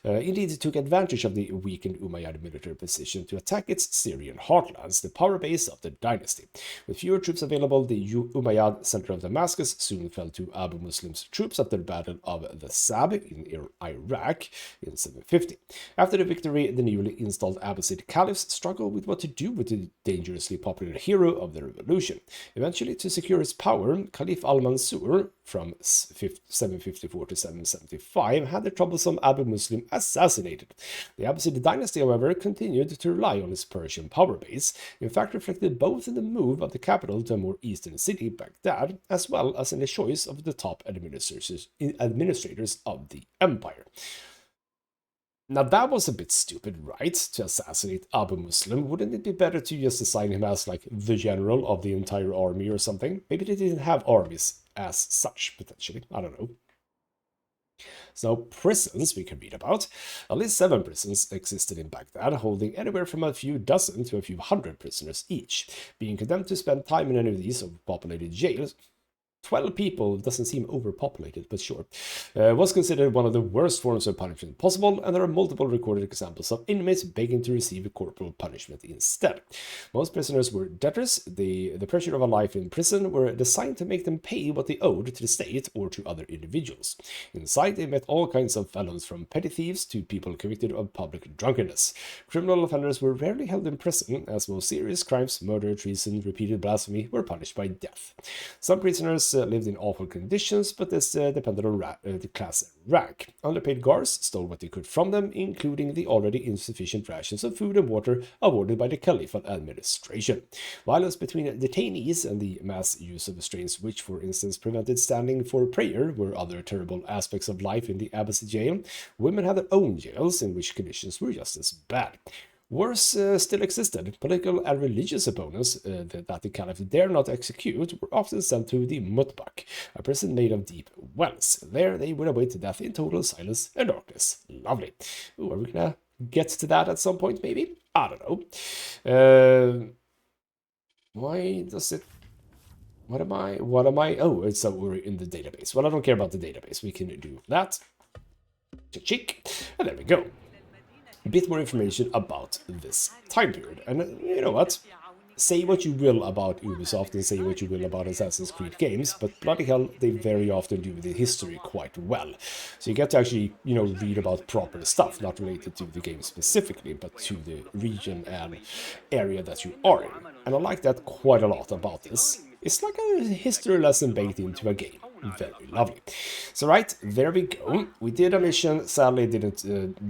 Indeed, it took advantage of the weakened Umayyad military position to attack its Syrian heartlands, the power base of the dynasty. With fewer troops available, the Umayyad center of Damascus soon fell to Abu Muslim's troops after the Battle of the Sab in Iraq in 750. After the victory, the newly installed Abbasid caliphs struggled with what to do with the dangerously popular hero of the revolution. Eventually, to secure his power, Caliph al-Mansur, from 754 to 775, had the troublesome Abu Muslim assassinated. The Abbasid dynasty, however, continued to rely on its Persian power base, in fact reflected both in the move of the capital to a more eastern city, Baghdad, as well as in the choice of the top administrators of the empire. Now that was a bit stupid, right? To assassinate Abu Muslim. Wouldn't it be better to just assign him as like the general of the entire army or something? Maybe they didn't have armies as such, potentially. I don't know. So prisons we can read about. At least 7 prisons existed in Baghdad, holding anywhere from a few dozen to a few hundred prisoners each. Being condemned to spend time in any of these overpopulated jails, 12 people doesn't seem overpopulated, but sure, was considered one of the worst forms of punishment possible, and there are multiple recorded examples of inmates begging to receive corporal punishment instead. Most prisoners were debtors. The pressure of a life in prison were designed to make them pay what they owed to the state or to other individuals. Inside, they met all kinds of felons, from petty thieves to people convicted of public drunkenness. Criminal offenders were rarely held in prison, as most serious crimes, murder, treason, repeated blasphemy, were punished by death. Some prisoners lived in awful conditions, but this depended on the class and rank. Underpaid guards stole what they could from them, including the already insufficient rations of food and water awarded by the Caliphate administration. Violence between detainees and the mass use of restraints, which, for instance, prevented standing for prayer, were other terrible aspects of life in the Abbasid jail. Women had their own jails, in which conditions were just as bad. Worse still existed. Political and religious opponents that the Caliph dare not execute were often sent to the Mutbak, a prison made of deep wells. There they would await death in total silence and darkness. Lovely. Ooh, are we gonna get to that at some point, maybe? I don't know. Why does it... What am I? Oh, it's we're in the database. Well, I don't care about the database. We can do that. Chick. And there we go. A bit more information about this time period. And you know what? Say what you will about Ubisoft and say what you will about Assassin's Creed games, but bloody hell, they very often do the history quite well. So you get to actually, you know, read about proper stuff, not related to the game specifically, but to the region and area that you are in. And I like that quite a lot about this. It's like a history lesson baked into a game. Very lovely. So right, there we go. We did a mission, sadly didn't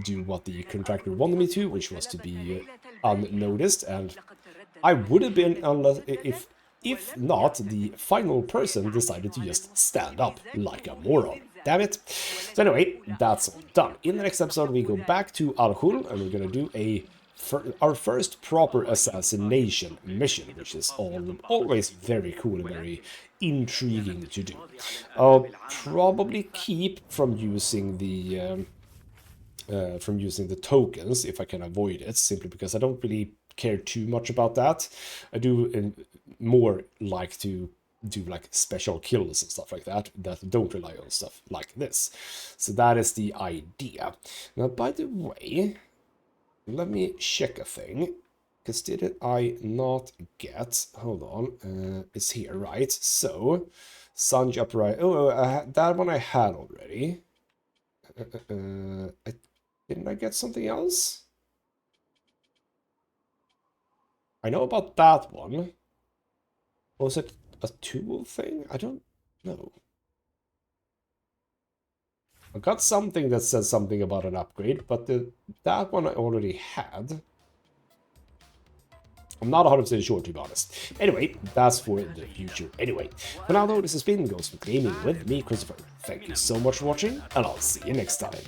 do what the contractor wanted me to, which was to be unnoticed, and I would have been unless if not the final person decided to just stand up like a moron. Damn it. So anyway, that's all done. In the next episode we go back to Al-Ghul and we're gonna do our first proper assassination mission, which is always very cool and very intriguing to do. I'll probably keep from using the tokens if I can avoid it, simply because I don't really care too much about that. I do more like to do like special kills and stuff like that don't rely on stuff like this. So that is the idea. Now, by the way, let me check a thing, because did I not get... Hold on, it's here, right? So, Sanj Uprising... Oh, that one I had already. Didn't I get something else? I know about that one. Was it a tool thing? I don't know. I got something that says something about an upgrade, but that one I already had. I'm not 100% sure, to be honest. Anyway, that's for the future anyway. For now though, this has been Ghostmutgaming with me, Christopher. Thank you so much for watching, and I'll see you next time.